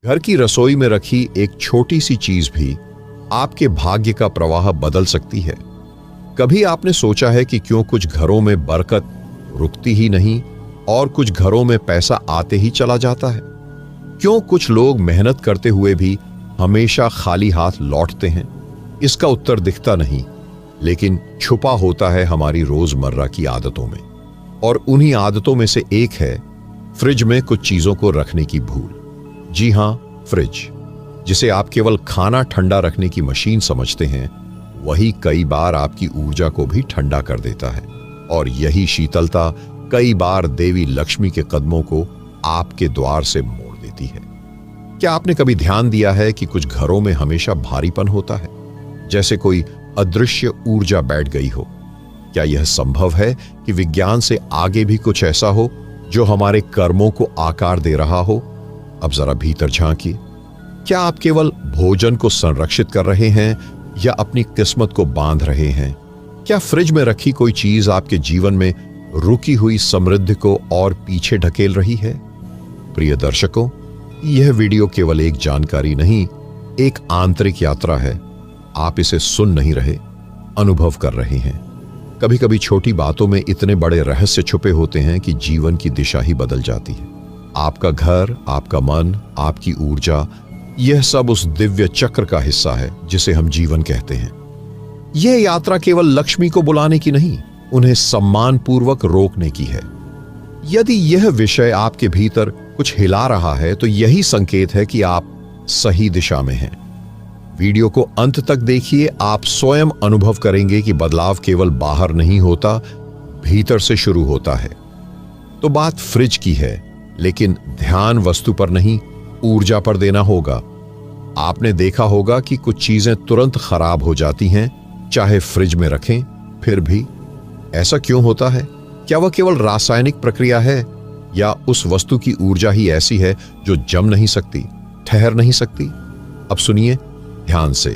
घर की रसोई में रखी एक छोटी सी चीज भी आपके भाग्य का प्रवाह बदल सकती है। कभी आपने सोचा है कि क्यों कुछ घरों में बरकत रुकती ही नहीं और कुछ घरों में पैसा आते ही चला जाता है? क्यों कुछ लोग मेहनत करते हुए भी हमेशा खाली हाथ लौटते हैं? इसका उत्तर दिखता नहीं, लेकिन छुपा होता है हमारी रोजमर्रा की आदतों में। और उन्हीं आदतों में से एक है फ्रिज में कुछ चीजों को रखने की भूल। जी हां, फ्रिज, जिसे आप केवल खाना ठंडा रखने की मशीन समझते हैं, वही कई बार आपकी ऊर्जा को भी ठंडा कर देता है। और यही शीतलता कई बार देवी लक्ष्मी के कदमों को आपके द्वार से मोड़ देती है। क्या आपने कभी ध्यान दिया है कि कुछ घरों में हमेशा भारीपन होता है, जैसे कोई अदृश्य ऊर्जा बैठ गई हो? क्या यह संभव है कि विज्ञान से आगे भी कुछ ऐसा हो जो हमारे कर्मों को आकार दे रहा हो? अब जरा भीतर झांकिए। क्या आप केवल भोजन को संरक्षित कर रहे हैं या अपनी किस्मत को बांध रहे हैं? क्या फ्रिज में रखी कोई चीज आपके जीवन में रुकी हुई समृद्धि को और पीछे ढकेल रही है? प्रिय दर्शकों, यह वीडियो केवल एक जानकारी नहीं, एक आंतरिक यात्रा है। आप इसे सुन नहीं रहे, अनुभव कर रहे हैं। कभी कभी छोटी बातों में इतने बड़े रहस्य छुपे होते हैं कि जीवन की दिशा ही बदल जाती है। आपका घर, आपका मन, आपकी ऊर्जा, यह सब उस दिव्य चक्र का हिस्सा है जिसे हम जीवन कहते हैं। यह यात्रा केवल लक्ष्मी को बुलाने की नहीं, उन्हें सम्मान पूर्वक रोकने की है। यदि यह विषय आपके भीतर कुछ हिला रहा है, तो यही संकेत है कि आप सही दिशा में हैं। वीडियो को अंत तक देखिए, आप स्वयं अनुभव करेंगे कि बदलाव केवल बाहर नहीं होता, भीतर से शुरू होता है। तो बात फ्रिज की है, लेकिन ध्यान वस्तु पर नहीं, ऊर्जा पर देना होगा। आपने देखा होगा कि कुछ चीजें तुरंत खराब हो जाती हैं, चाहे फ्रिज में रखें, फिर भी ऐसा क्यों होता है? क्या वह केवल रासायनिक प्रक्रिया है, या उस वस्तु की ऊर्जा ही ऐसी है जो जम नहीं सकती, ठहर नहीं सकती? अब सुनिए ध्यान से।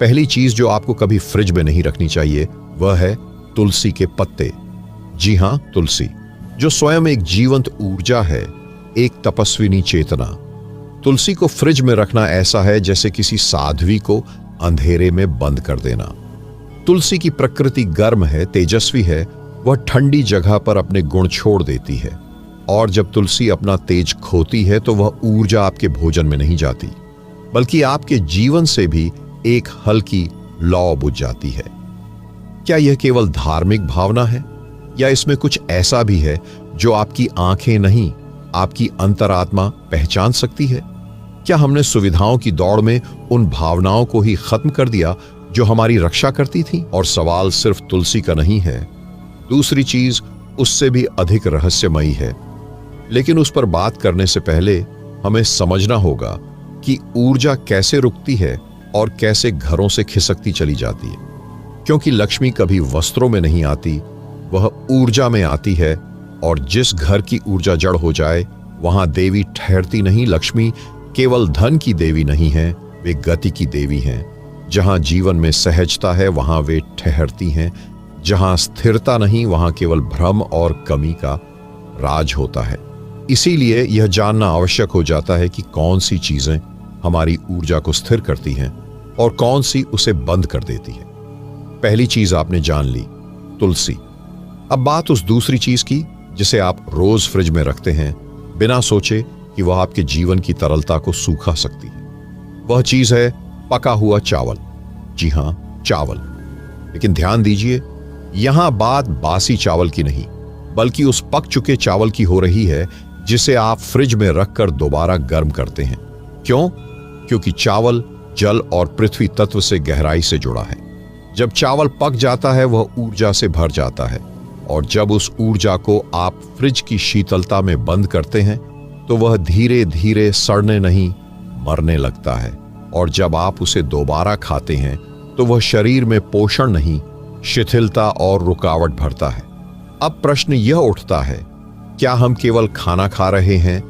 पहली चीज जो आपको कभी फ्रिज में नहीं रखनी चाहिए, वह है तुलसी के पत्ते। जी हां, तुलसी, जो स्वयं एक जीवंत ऊर्जा है, एक तपस्विनी चेतना। तुलसी को फ्रिज में रखना ऐसा है जैसे किसी साध्वी को अंधेरे में बंद कर देना। तुलसी की प्रकृति गर्म है, तेजस्वी है, वह ठंडी जगह पर अपने गुण छोड़ देती है। और जब तुलसी अपना तेज खोती है, तो वह ऊर्जा आपके भोजन में नहीं जाती, बल्कि आपके जीवन से भी एक हल्की लौ बुझ जाती है। क्या यह केवल धार्मिक भावना है, या इसमें कुछ ऐसा भी है जो आपकी आंखें नहीं, आपकी अंतरात्मा पहचान सकती है? क्या हमने सुविधाओं की दौड़ में उन भावनाओं को ही खत्म कर दिया जो हमारी रक्षा करती थी? और सवाल सिर्फ तुलसी का नहीं है, दूसरी चीज उससे भी अधिक रहस्यमयी है। लेकिन उस पर बात करने से पहले हमें समझना होगा कि ऊर्जा कैसे रुकती है और कैसे घरों से खिसकती चली जाती है। क्योंकि लक्ष्मी कभी वस्त्रों में नहीं आती, वह ऊर्जा में आती है। और जिस घर की ऊर्जा जड़ हो जाए, वहां देवी ठहरती नहीं। लक्ष्मी केवल धन की देवी नहीं है, वे गति की देवी हैं। जहां जीवन में सहजता है, वहां वे ठहरती हैं। जहां स्थिरता नहीं, वहां केवल भ्रम और कमी का राज होता है। इसीलिए यह जानना आवश्यक हो जाता है कि कौन सी चीजें हमारी ऊर्जा को स्थिर करती हैं और कौन सी उसे बंद कर देती है। पहली चीज आपने जान ली, तुलसी। अब बात उस दूसरी चीज की जिसे आप रोज फ्रिज में रखते हैं, बिना सोचे कि वह आपके जीवन की तरलता को सूखा सकती है। वह चीज है पका हुआ चावल। जी हां, चावल। लेकिन ध्यान दीजिए, यहां बात बासी चावल की नहीं, बल्कि उस पक चुके चावल की हो रही है जिसे आप फ्रिज में रखकर दोबारा गर्म करते हैं। क्यों? क्योंकि चावल जल और पृथ्वी तत्व से गहराई से जुड़ा है। जब चावल पक जाता है, वह ऊर्जा से भर जाता है। और जब उस ऊर्जा को आप फ्रिज की शीतलता में बंद करते हैं, तो वह धीरे धीरे सड़ने नहीं, मरने लगता है। और जब आप उसे दोबारा खाते हैं, तो वह शरीर में पोषण नहीं, शिथिलता और रुकावट भरता है। अब प्रश्न यह उठता है, क्या हम केवल खाना खा रहे हैं,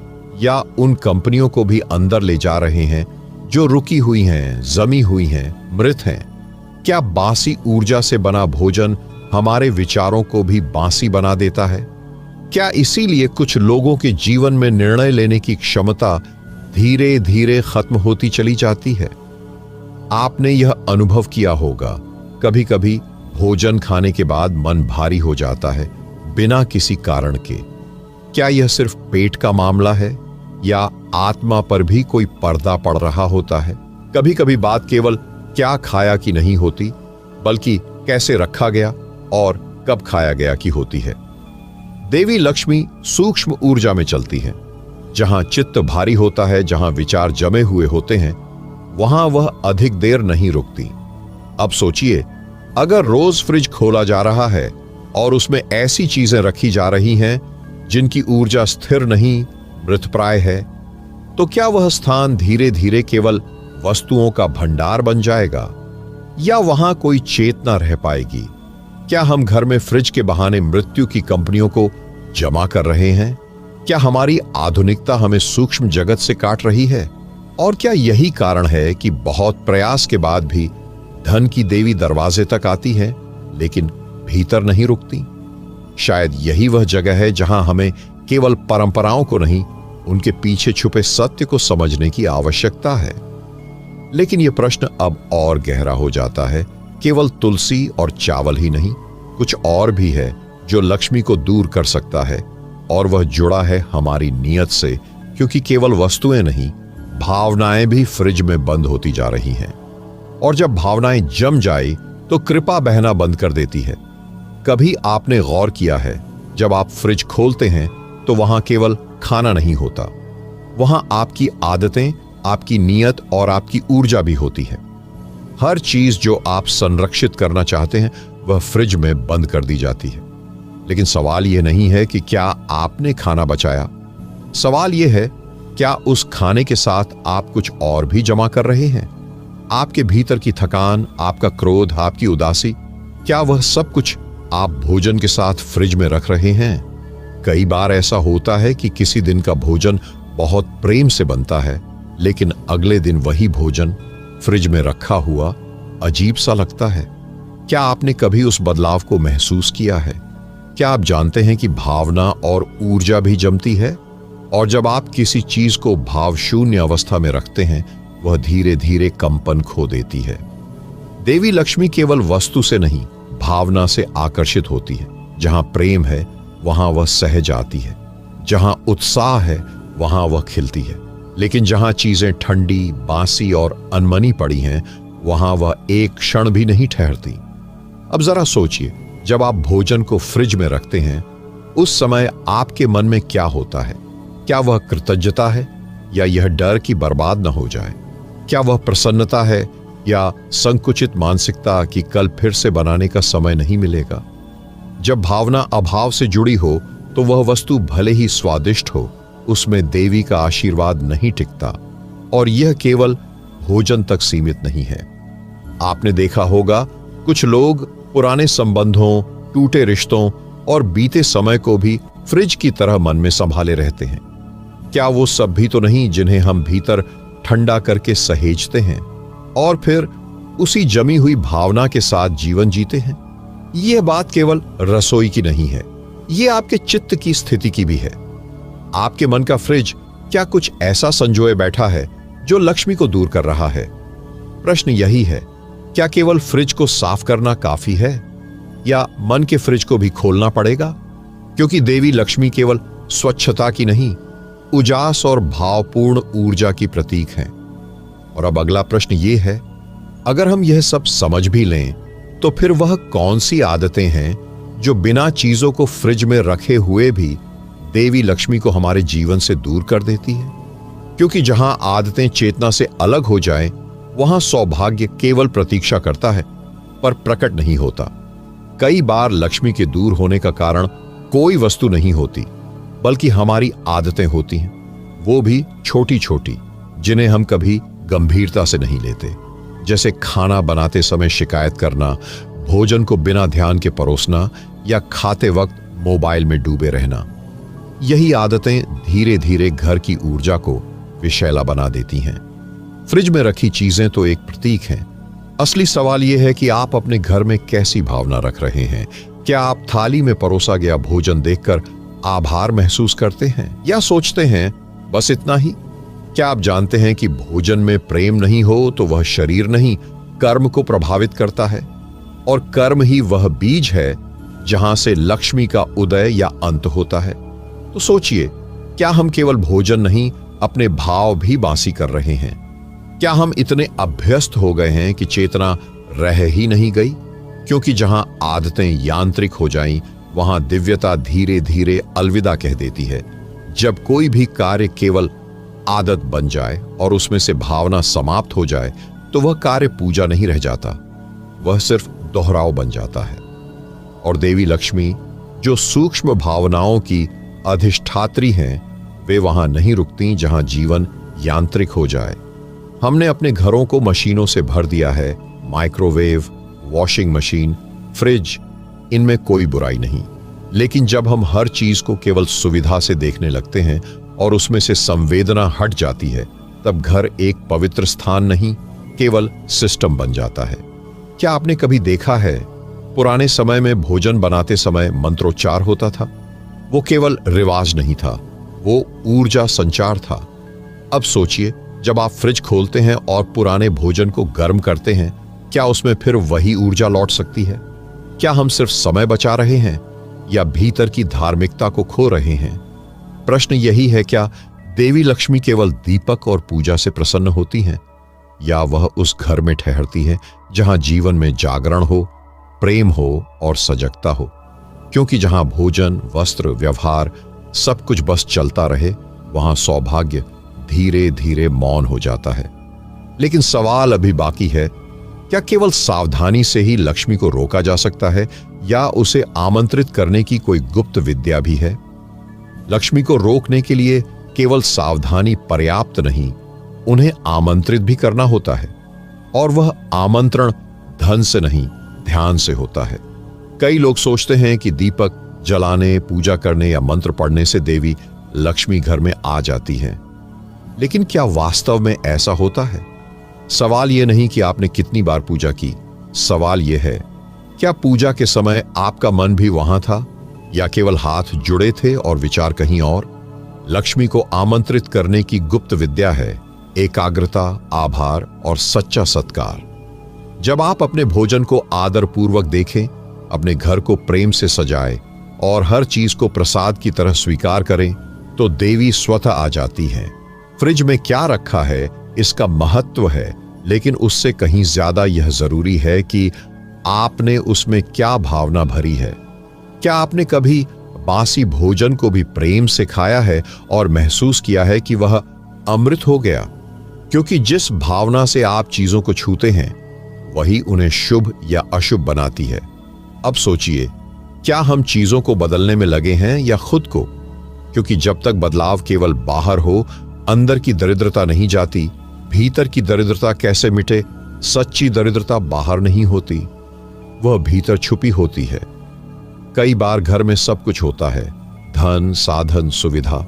या उन कंपनियों को भी अंदर ले जा रहे हैं जो रुकी हुई हैं, जमी हुई हैं, मृत हैं? क्या बासी ऊर्जा से बना भोजन हमारे विचारों को भी बासी बना देता है? क्या इसीलिए कुछ लोगों के जीवन में निर्णय लेने की क्षमता धीरे धीरे खत्म होती चली जाती है। आपने यह अनुभव किया होगा, कभी कभी भोजन खाने के बाद मन भारी हो जाता है बिना किसी कारण के। क्या यह सिर्फ पेट का मामला है या आत्मा पर भी कोई पर्दा पड़ रहा होता है? कभी कभी बात केवल क्या खाया की नहीं होती, बल्कि कैसे रखा गया और कब खाया गया की होती है। देवी लक्ष्मी सूक्ष्म ऊर्जा में चलती है। जहां चित्त भारी होता है, जहां विचार जमे हुए होते हैं, वहां वह अधिक देर नहीं रुकती। अब सोचिए, अगर रोज फ्रिज खोला जा रहा है और उसमें ऐसी चीजें रखी जा रही हैं जिनकी ऊर्जा स्थिर नहीं, मृतप्राय है, तो क्या वह स्थान धीरे धीरे केवल वस्तुओं का भंडार बन जाएगा या वहां कोई चेतना रह पाएगी? क्या हम घर में फ्रिज के बहाने मृत्यु की कंपनियों को जमा कर रहे हैं? क्या हमारी आधुनिकता हमें सूक्ष्म जगत से काट रही है? और क्या यही कारण है कि बहुत प्रयास के बाद भी धन की देवी दरवाजे तक आती है लेकिन भीतर नहीं रुकती? शायद यही वह जगह है जहां हमें केवल परंपराओं को नहीं, उनके पीछे छुपे सत्य को समझने की आवश्यकता है। लेकिन यह प्रश्न अब और गहरा हो जाता है। केवल तुलसी और चावल ही नहीं, कुछ और भी है जो लक्ष्मी को दूर कर सकता है, और वह जुड़ा है हमारी नीयत से, क्योंकि केवल वस्तुएं नहीं, भावनाएं भी फ्रिज में बंद होती जा रही हैं। और जब भावनाएं जम जाए तो कृपा बहना बंद कर देती है। कभी आपने गौर किया है, जब आप फ्रिज खोलते हैं तो वहां केवल खाना नहीं होता, वहां आपकी आदतें, आपकी नीयत और आपकी ऊर्जा भी होती है। हर चीज जो आप संरक्षित करना चाहते हैं वह फ्रिज में बंद कर दी जाती है। लेकिन सवाल यह नहीं है कि क्या आपने खाना बचाया। सवाल यह है, क्या उस खाने के साथ आप कुछ और भी जमा कर रहे हैं? आपके भीतर की थकान, आपका क्रोध, आपकी उदासी, क्या वह सब कुछ आप भोजन के साथ फ्रिज में रख रहे हैं? कई बार ऐसा होता है कि किसी दिन का भोजन बहुत प्रेम से बनता है, लेकिन अगले दिन वही भोजन फ्रिज में रखा हुआ अजीब सा लगता है। क्या आपने कभी उस बदलाव को महसूस किया है? क्या आप जानते हैं कि भावना और ऊर्जा भी जमती है, और जब आप किसी चीज को भाव शून्य अवस्था में रखते हैं, वह धीरे धीरे कंपन खो देती है। देवी लक्ष्मी केवल वस्तु से नहीं, भावना से आकर्षित होती है। जहां प्रेम है वहां वह सहज आती है, जहां उत्साह है वहां वह खिलती है। लेकिन जहां चीजें ठंडी, बासी और अनमनी पड़ी हैं, वहां वह एक क्षण भी नहीं ठहरती। अब जरा सोचिए, जब आप भोजन को फ्रिज में रखते हैं, उस समय आपके मन में क्या होता है? क्या वह कृतज्ञता है या यह डर कि बर्बाद न हो जाए? क्या वह प्रसन्नता है या संकुचित मानसिकता कि कल फिर से बनाने का समय नहीं मिलेगा? जब भावना अभाव से जुड़ी हो तो वह वस्तु भले ही स्वादिष्ट हो, उसमें देवी का आशीर्वाद नहीं टिकता। और यह केवल भोजन तक सीमित नहीं है। आपने देखा होगा, कुछ लोग पुराने संबंधों, टूटे रिश्तों और बीते समय को भी फ्रिज की तरह मन में संभाले रहते हैं। क्या वो सब भी तो नहीं जिन्हें हम भीतर ठंडा करके सहेजते हैं और फिर उसी जमी हुई भावना के साथ जीवन जीते हैं? यह बात केवल रसोई की नहीं है, यह आपके चित्त की स्थिति की भी है। आपके मन का फ्रिज क्या कुछ ऐसा संजोए बैठा है जो लक्ष्मी को दूर कर रहा है? प्रश्न यही है, क्या केवल फ्रिज को साफ करना काफी है या मन के फ्रिज को भी खोलना पड़ेगा? क्योंकि देवी लक्ष्मी केवल स्वच्छता की नहीं, उजास और भावपूर्ण ऊर्जा की प्रतीक हैं। और अब अगला प्रश्न यह है, अगर हम यह सब समझ भी लें तो फिर वह कौन सी आदतें हैं जो बिना चीजों को फ्रिज में रखे हुए भी देवी लक्ष्मी को हमारे जीवन से दूर कर देती है? क्योंकि जहां आदतें चेतना से अलग हो जाएं, वहां सौभाग्य केवल प्रतीक्षा करता है पर प्रकट नहीं होता। कई बार लक्ष्मी के दूर होने का कारण कोई वस्तु नहीं होती, बल्कि हमारी आदतें होती हैं, वो भी छोटी छोटी, जिन्हें हम कभी गंभीरता से नहीं लेते। जैसे खाना बनाते समय शिकायत करना, भोजन को बिना ध्यान के परोसना या खाते वक्त मोबाइल में डूबे रहना। यही आदतें धीरे धीरे घर की ऊर्जा को विषैला बना देती हैं। फ्रिज में रखी चीजें तो एक प्रतीक हैं। असली सवाल यह है कि आप अपने घर में कैसी भावना रख रहे हैं। क्या आप थाली में परोसा गया भोजन देखकर आभार महसूस करते हैं या सोचते हैं बस इतना ही? क्या आप जानते हैं कि भोजन में प्रेम नहीं हो तो वह शरीर नहीं, कर्म को प्रभावित करता है, और कर्म ही वह बीज है जहां से लक्ष्मी का उदय या अंत होता है। तो सोचिए, क्या हम केवल भोजन नहीं, अपने भाव भी बासी कर रहे हैं? क्या हम इतने अभ्यस्त हो गए हैं कि चेतना रह ही नहीं गई? क्योंकि जहां आदतें यांत्रिक हो जाएं, वहां दिव्यता धीरे धीरे अलविदा कह देती है। जब कोई भी कार्य केवल आदत बन जाए और उसमें से भावना समाप्त हो जाए, तो वह कार्य पूजा नहीं रह जाता, वह सिर्फ दोहराव बन जाता है। और देवी लक्ष्मी, जो सूक्ष्म भावनाओं की अधिष्ठात्री हैं, वे वहां नहीं रुकती जहां जीवन यांत्रिक हो जाए। हमने अपने घरों को मशीनों से भर दिया है, माइक्रोवेव, वॉशिंग मशीन, फ्रिज, इनमें कोई बुराई नहीं। लेकिन जब हम हर चीज को केवल सुविधा से देखने लगते हैं और उसमें से संवेदना हट जाती है, तब घर एक पवित्र स्थान नहीं, केवल सिस्टम बन जाता है। क्या आपने कभी देखा है, पुराने समय में भोजन बनाते समय मंत्रोच्चार होता था? वो केवल रिवाज नहीं था, वो ऊर्जा संचार था। अब सोचिए, जब आप फ्रिज खोलते हैं और पुराने भोजन को गर्म करते हैं, क्या उसमें फिर वही ऊर्जा लौट सकती है? क्या हम सिर्फ समय बचा रहे हैं या भीतर की धार्मिकता को खो रहे हैं? प्रश्न यही है, क्या देवी लक्ष्मी केवल दीपक और पूजा से प्रसन्न होती हैं, या वह उस घर में ठहरती है जहां जीवन में जागरण हो, प्रेम हो और सजगता हो? क्योंकि जहां भोजन, वस्त्र, व्यवहार सब कुछ बस चलता रहे, वहां सौभाग्य धीरे धीरे मौन हो जाता है। लेकिन सवाल अभी बाकी है, क्या केवल सावधानी से ही लक्ष्मी को रोका जा सकता है, या उसे आमंत्रित करने की कोई गुप्त विद्या भी है? लक्ष्मी को रोकने के लिए केवल सावधानी पर्याप्त नहीं, उन्हें आमंत्रित भी करना होता है। और वह आमंत्रण धन से नहीं, ध्यान से होता है। कई लोग सोचते हैं कि दीपक जलाने, पूजा करने या मंत्र पढ़ने से देवी लक्ष्मी घर में आ जाती हैं। लेकिन क्या वास्तव में ऐसा होता है? सवाल यह नहीं कि आपने कितनी बार पूजा की, सवाल यह है, क्या पूजा के समय आपका मन भी वहां था, या केवल हाथ जुड़े थे और विचार कहीं और? लक्ष्मी को आमंत्रित करने की गुप्त विद्या है एकाग्रता, आभार और सच्चा सत्कार। जब आप अपने भोजन को आदर पूर्वक देखें, अपने घर को प्रेम से सजाएं और हर चीज को प्रसाद की तरह स्वीकार करें, तो देवी स्वतः आ जाती हैं। फ्रिज में क्या रखा है इसका महत्व है, लेकिन उससे कहीं ज्यादा यह जरूरी है कि आपने उसमें क्या भावना भरी है। क्या आपने कभी बासी भोजन को भी प्रेम से खाया है और महसूस किया है कि वह अमृत हो गया? क्योंकि जिस भावना से आप चीजों को छूते हैं, वही उन्हें शुभ या अशुभ बनाती है। अब सोचिए, क्या हम चीजों को बदलने में लगे हैं या खुद को? क्योंकि जब तक बदलाव केवल बाहर हो, अंदर की दरिद्रता नहीं जाती। भीतर की दरिद्रता कैसे मिटे? सच्ची दरिद्रता बाहर नहीं होती, वह भीतर छुपी होती है। कई बार घर में सब कुछ होता है, धन, साधन, सुविधा,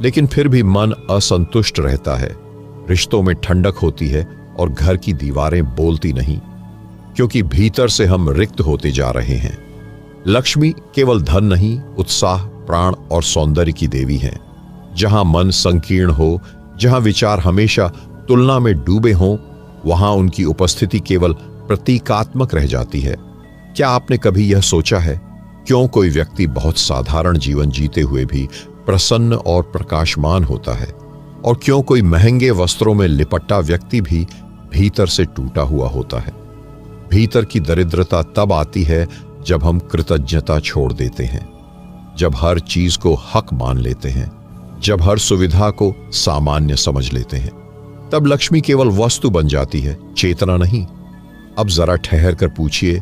लेकिन फिर भी मन असंतुष्ट रहता है। रिश्तों में ठंडक होती है और घर की दीवारें बोलती नहीं, क्योंकि भीतर से हम रिक्त होते जा रहे हैं। लक्ष्मी केवल धन नहीं, उत्साह, प्राण और सौंदर्य की देवी हैं। जहां मन संकीर्ण हो, जहां विचार हमेशा तुलना में डूबे हों, वहां उनकी उपस्थिति केवल प्रतीकात्मक रह जाती है। क्या आपने कभी यह सोचा है, क्यों कोई व्यक्ति बहुत साधारण जीवन जीते हुए भी प्रसन्न और प्रकाशमान होता है, और क्यों कोई महंगे वस्त्रों में लिपटा व्यक्ति भी भीतर से टूटा हुआ होता है? भीतर की दरिद्रता तब आती है जब हम कृतज्ञता छोड़ देते हैं, जब हर चीज को हक मान लेते हैं, जब हर सुविधा को सामान्य समझ लेते हैं। तब लक्ष्मी केवल वस्तु बन जाती है, चेतना नहीं। अब जरा ठहर कर पूछिए,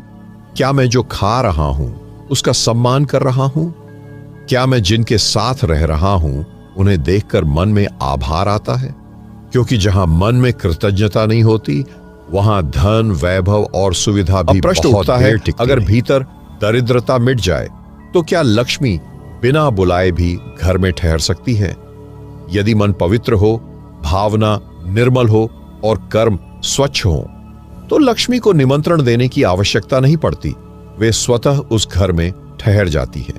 क्या मैं जो खा रहा हूं उसका सम्मान कर रहा हूं? क्या मैं जिनके साथ रह रहा हूं उन्हें देखकर मन में आभार आता है? क्योंकि जहां मन में कृतज्ञता नहीं होती, वहां धन, वैभव और सुविधा भी प्रश्न उठता है, अगर भीतर दरिद्रता मिट जाए तो क्या लक्ष्मी बिना बुलाए भी घर में ठहर सकती है? यदि मन पवित्र हो, भावना निर्मल हो और कर्म स्वच्छ हो, तो लक्ष्मी को निमंत्रण देने की आवश्यकता नहीं पड़ती, वे स्वतः उस घर में ठहर जाती है।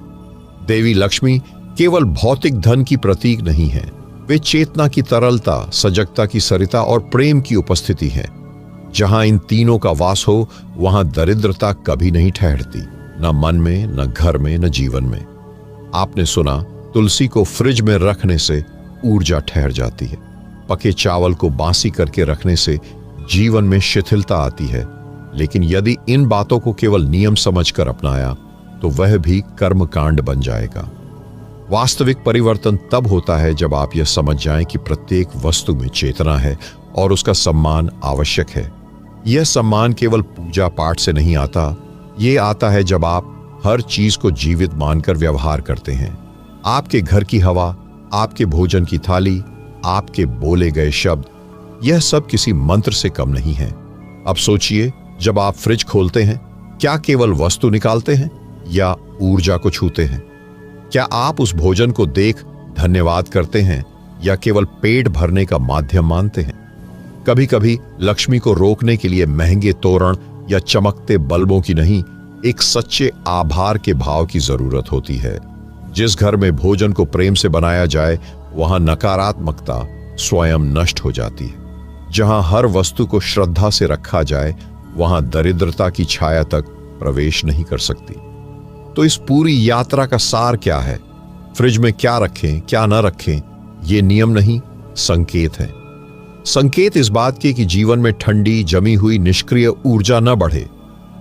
देवी लक्ष्मी केवल भौतिक धन की प्रतीक नहीं है, वे चेतना की तरलता, सजगता की सरिता और प्रेम की उपस्थिति है। जहां इन तीनों का वास हो वहां दरिद्रता कभी नहीं ठहरती, न मन में, न घर में, न जीवन में। आपने सुना, तुलसी को फ्रिज में रखने से ऊर्जा ठहर जाती है, पके चावल को बासी करके रखने से जीवन में शिथिलता आती है। लेकिन यदि इन बातों को केवल नियम समझकर अपनाया तो वह भी कर्मकांड बन जाएगा। वास्तविक परिवर्तन तब होता है जब आप यह समझ जाएं कि प्रत्येक वस्तु में चेतना है और उसका सम्मान आवश्यक है। यह सम्मान केवल पूजा पाठ से नहीं आता, ये आता है जब आप हर चीज को जीवित मानकर व्यवहार करते हैं। आपके घर की हवा, आपके भोजन की थाली, आपके बोले गए शब्द, यह सब किसी मंत्र से कम नहीं है। अब सोचिए, जब आप फ्रिज खोलते हैं, क्या केवल वस्तु निकालते हैं या ऊर्जा को छूते हैं? क्या आप उस भोजन को देख धन्यवाद करते हैं या केवल पेट भरने का माध्यम मानते हैं? कभी कभी लक्ष्मी को रोकने के लिए महंगे तोरण या चमकते बल्बों की नहीं, एक सच्चे आभार के भाव की जरूरत होती है। जिस घर में भोजन को प्रेम से बनाया जाए वहां नकारात्मकता स्वयं नष्ट हो जाती है। जहां हर वस्तु को श्रद्धा से रखा जाए वहां दरिद्रता की छाया तक प्रवेश नहीं कर सकती। तो इस पूरी यात्रा का सार क्या है? फ्रिज में क्या रखें, क्या न रखें, ये नियम नहीं, संकेत है। संकेत इस बात के कि जीवन में ठंडी जमी हुई निष्क्रिय ऊर्जा न बढ़े।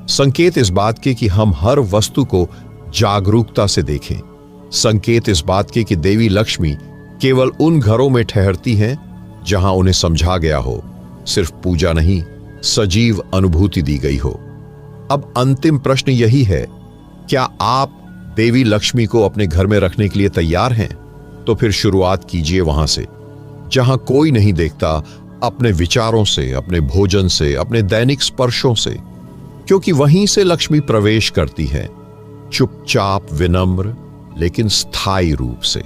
संकेत इस बात के कि हम हर वस्तु को जागरूकता से देखें। संकेत इस बात के कि देवी लक्ष्मी केवल उन घरों में ठहरती हैं जहां उन्हें समझा गया हो, सिर्फ पूजा नहीं, सजीव अनुभूति दी गई हो। अब अंतिम प्रश्न यही है, क्या आप देवी लक्ष्मी को अपने घर में रखने के लिए तैयार हैं? तो फिर शुरुआत कीजिए वहां से, जहां कोई नहीं देखता, अपने विचारों से, अपने भोजन से, अपने दैनिक स्पर्शों से, क्योंकि वहीं से लक्ष्मी प्रवेश करती है, चुपचाप, विनम्र लेकिन स्थायी रूप से।